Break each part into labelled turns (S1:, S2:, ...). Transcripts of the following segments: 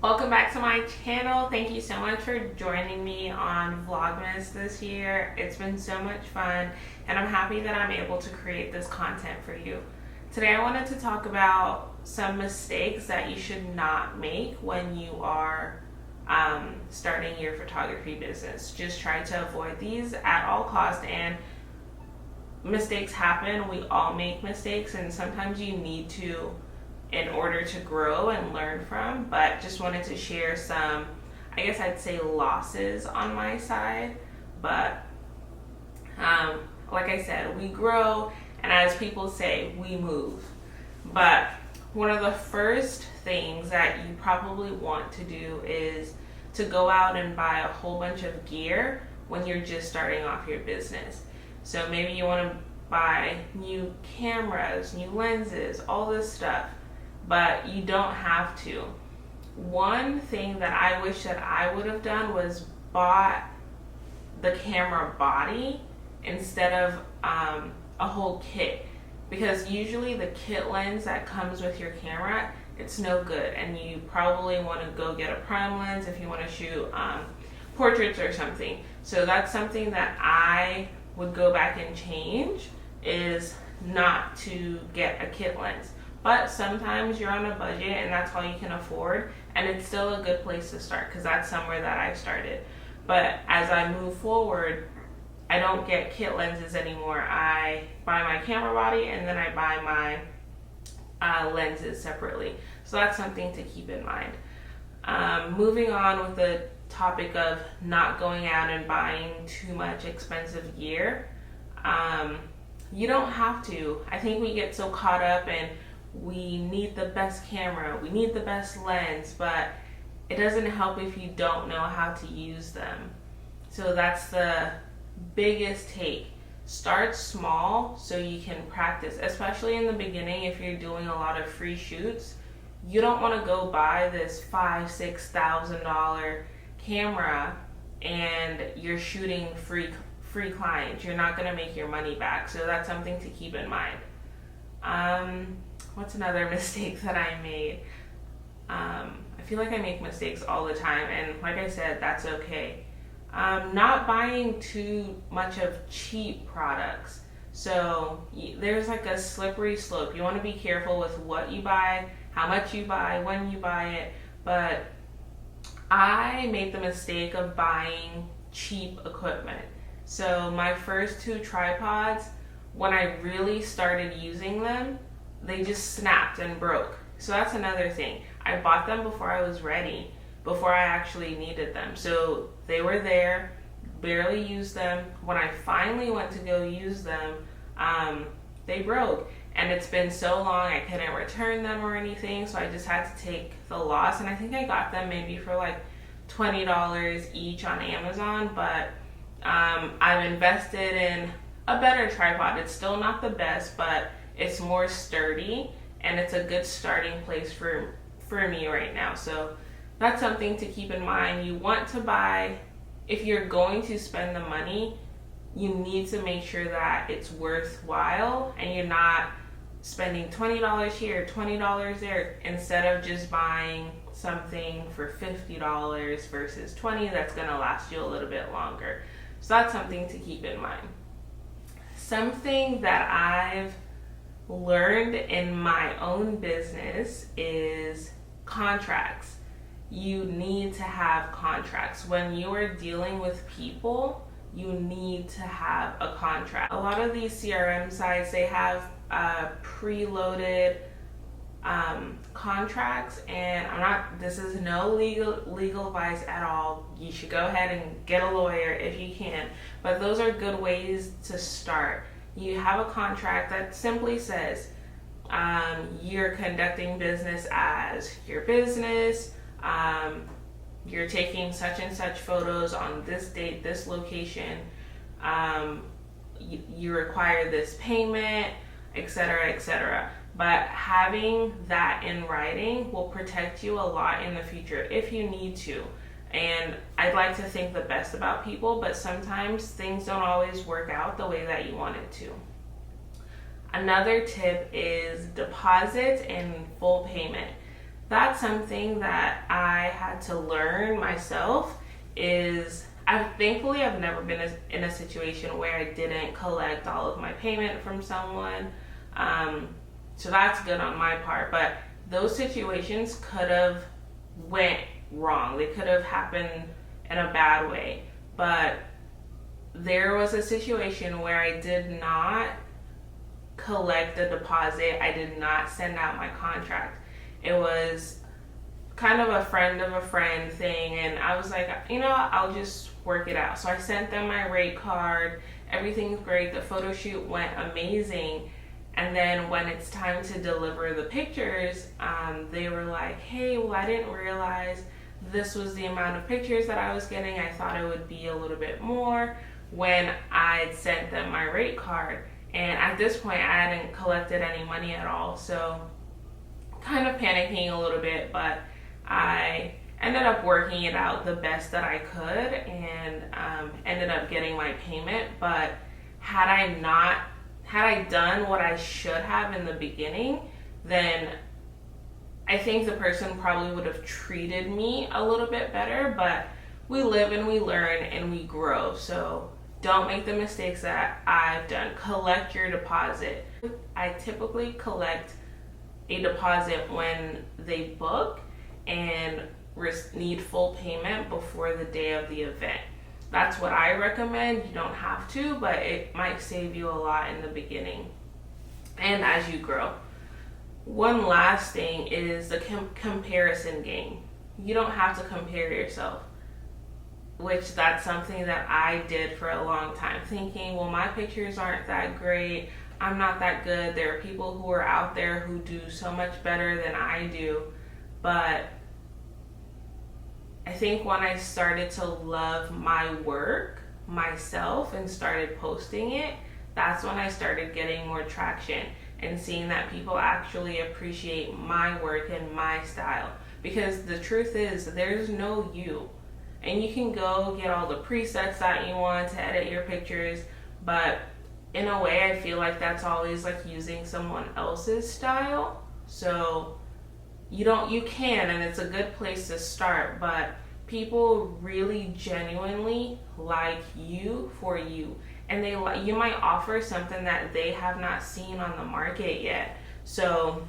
S1: Welcome back to my channel. Thank you so much for joining me on Vlogmas this year. It's been so much fun and I'm happy that I'm able to create this content for you. Today I wanted to talk about some mistakes that you should not make when you are starting your photography business. Just try to avoid these at all costs, and mistakes happen. We all make mistakes and sometimes you need to in order to grow and learn from, but just wanted to share some, I guess I'd say, losses on my side. But like I said, we grow, and as people say, we move. But one of the first things that you probably want to do is to go out and buy a whole bunch of gear when you're just starting off your business. So maybe you want to buy new cameras, new lenses, all this stuff, but you don't have to. One thing that I wish that I would have done was bought the camera body instead of a whole kit, because usually the kit lens that comes with your camera, it's no good, and you probably want to go get a prime lens if you want to shoot portraits or something. So that's something that I would go back and change, is not to get a kit lens. But sometimes you're on a budget and that's all you can afford, and it's still a good place to start because that's somewhere that I started. But as I move forward, I don't get kit lenses anymore. I buy my camera body and then I buy my lenses separately. So that's something to keep in mind. Moving on with the topic of not going out and buying too much expensive gear. You don't have to. I think we get so caught up in we need the best camera, we need the best lens, but it doesn't help if you don't know how to use them. So that's the biggest take. Start small so you can practice, especially in the beginning. If you're doing a lot of free shoots, you don't want to go buy this $5,000-$6,000 camera and you're shooting free clients. You're not going to make your money back. So that's something to keep in mind. What's another mistake that I made? I feel like I make mistakes all the time, and like I said, that's okay. Not buying too much of cheap products. So there's like a slippery slope. You want to be careful with what you buy, how much you buy, when you buy it. But I made the mistake of buying cheap equipment. So my first two tripods, when I really started using them, they just snapped and broke. So that's another thing. I bought them before I was ready, before I actually needed them. So they were there, barely used them. When I finally went to go use them, they broke. And it's been so long, I couldn't return them or anything, so I just had to take the loss. And I think I got them maybe for like $20 each on Amazon, but I've invested in a better tripod. It's still not the best, but it's more sturdy and it's a good starting place for me right now. So that's something to keep in mind. You want to buy, if you're going to spend the money, you need to make sure that it's worthwhile and you're not spending $20 here, $20 there, instead of just buying something for $50 versus $20 that's going to last you a little bit longer. So that's something to keep in mind. Something that I've learned in my own business is contracts. You need to have contracts. When you are dealing with people, you need to have a contract. A lot of these CRM sites, they have preloaded contracts, and this is no legal advice at all. You should go ahead and get a lawyer if you can, but those are good ways to start. You have a contract that simply says you're conducting business as your business, you're taking such and such photos on this date, this location, you require this payment, etc., etc. But having that in writing will protect you a lot in the future if you need to. And I'd like to think the best about people, but sometimes things don't always work out the way that you want it to. Another tip is deposits and full payment. That's something that I had to learn myself. Thankfully I've never been in a situation where I didn't collect all of my payment from someone. So that's good on my part, but those situations could have went wrong. They could have happened in a bad way. But there was a situation where I did not collect the deposit. I did not send out my contract. It was kind of a friend thing, and I was like, I'll just work it out. So I sent them my rate card. Everything's great. The photo shoot went amazing. And then when it's time to deliver the pictures, they were like, hey, well, I didn't realize this was the amount of pictures that I was getting. I thought it would be a little bit more when I'd sent them my rate card. And at this point, I hadn't collected any money at all. So kind of panicking a little bit, but I ended up working it out the best that I could, and ended up getting my payment. But had I done what I should have in the beginning, then I think the person probably would have treated me a little bit better. But we live and we learn and we grow. So don't make the mistakes that I've done. Collect your deposit. I typically collect a deposit when they book and need full payment before the day of the event. That's what I recommend. You don't have to, but it might save you a lot in the beginning and as you grow. One last thing is the comparison game. You don't have to compare yourself, which that's something that I did for a long time, thinking, well, my pictures aren't that great. I'm not that good. There are people who are out there who do so much better than I do. But I think when I started to love my work, myself, and started posting it, that's when I started getting more traction and seeing that people actually appreciate my work and my style. Because the truth is, there's no you. And you can go get all the presets that you want to edit your pictures, but in a way, I feel like that's always like using someone else's style. So you can, and it's a good place to start, but people really genuinely like you for you, and you might offer something that they have not seen on the market yet. So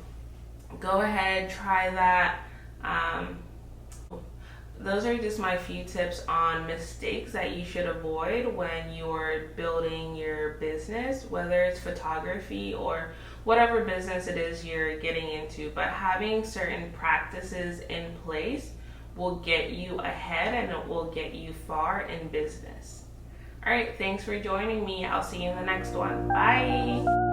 S1: go ahead, try that. Those are just my few tips on mistakes that you should avoid when you're building your business, whether it's photography or whatever business it is you're getting into. But having certain practices in place will get you ahead, and it will get you far in business. All right, thanks for joining me. I'll see you in the next one. Bye.